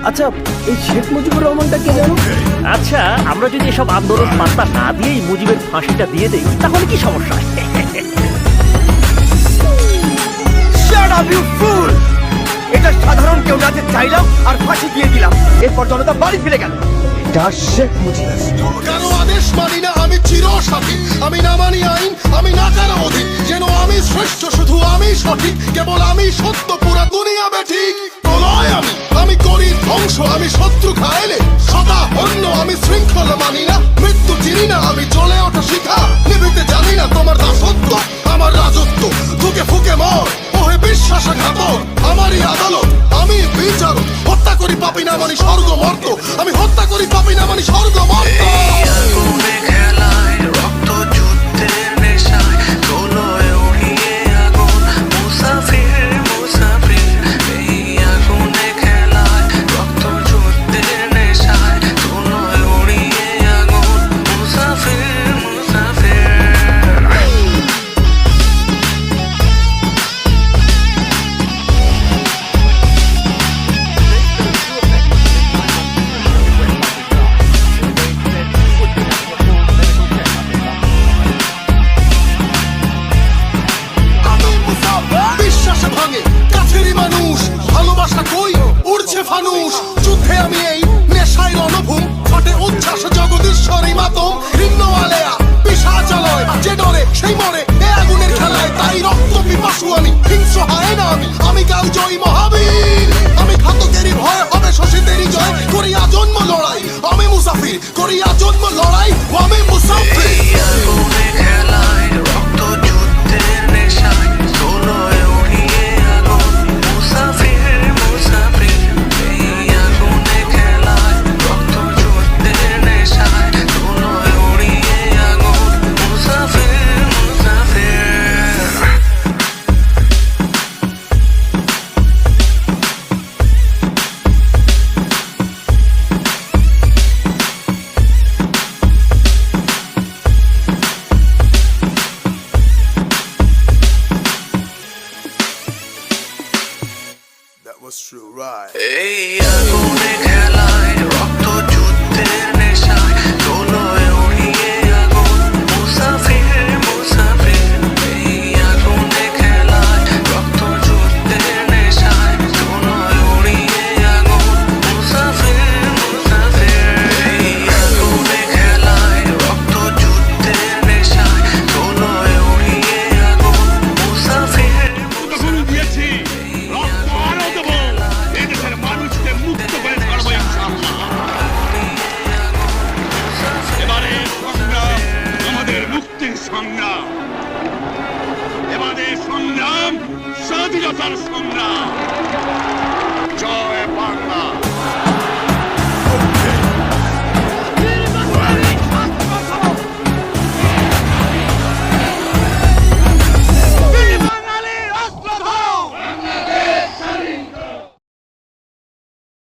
আচ্ছা, এই শেখ মুজিবুর রহমানটা কে জানো? আচ্ছা, আমরা যদি এসব আন্দোলন পাত্তা না দিয়েই মুজিবের ফাঁসিটা দিয়ে দেই তাহলে কি সমস্যা? Shut up, you fool! এটা সাধারণ কেউ না, যে চাইলাম আর ফাঁসি দিয়ে দিলাম, এরপর জনতা বাড়ি ফিরে গেল। এটা শেখ মুজিব। কারো আদেশ মানি না, আমি চিরসাথী। আমি না মানি আইন, আমি না কারো অধীন। যেন আমি শ্রেষ্ঠ, শুধু আমি সঠিক, কেবল আমি সত্য, পুরা দুনিয়া বেঠিক। প্রলয় আমি করি ধ্বংস, আমি শত্রু খাইলে সদা অন্য। আমি শৃঙ্খলা মানি না, মৃত্যু চিনি না, আমি জ্বলে ওঠা শিখা। নিভিতে জানি না তোমার দাসত্ব, আমার রাজত্ব। ফুকে ফুকে মর, ওহে বিশ্বাসঘাতক। আমারই আদালত, আমি বিচারক। হত্যা করি পাপি না মানি স্বর্গ মর্ত, আমি হত্যা করি পাপি না মানি স্বর্গ মর্ত। ফানুষ যুদ্ধে আমি এই নেশায় রণভূম, ফাটে উচ্ছ্বাস জগদীশ্বরী মাতম। ভিন্ন আলেয়া পিশাচালয়, যে ডরে সেই মরে এ আগুনের খেলায়। তাই রক্ত পিপাসু আমি, হিংস্র হয় না আমি কাল জয়ী মহাবীর। আমি ঘাতকেরই ভয়, হবে শোষিতেরই জয়। করিয়া জন্ম লড়াই আমি মুসাফির, করিয়া জন্ম লড়াই আমি মুসাফির। That was true, right? এই আগুনে খেলায় রক্ত যুদ্ধের নেশায় দোলয় উড়িয়ে আগুন মুসাফির মুসাফির। এই আগুনে খেলায় রক্ত যুদ্ধের নেশায় দোলয় উড়িয়ে আগুন মুসাফির মুসাফির। এই আগুনে খেলায় রক্ত যুদ্ধের নেশায় দোলয় উড়িয়ে আগুন মুসাফির। দিয়েছি রক্ত আরো দেবো, এদেশের মানুষকে মুক্ত করে ছাড়বো ইনশাআল্লাহ। এবারে সংগ্রাম আমাদের মুক্তির সংগ্রাম, এবারে সংগ্রাম স্বাধীনতার সংগ্রাম। জয়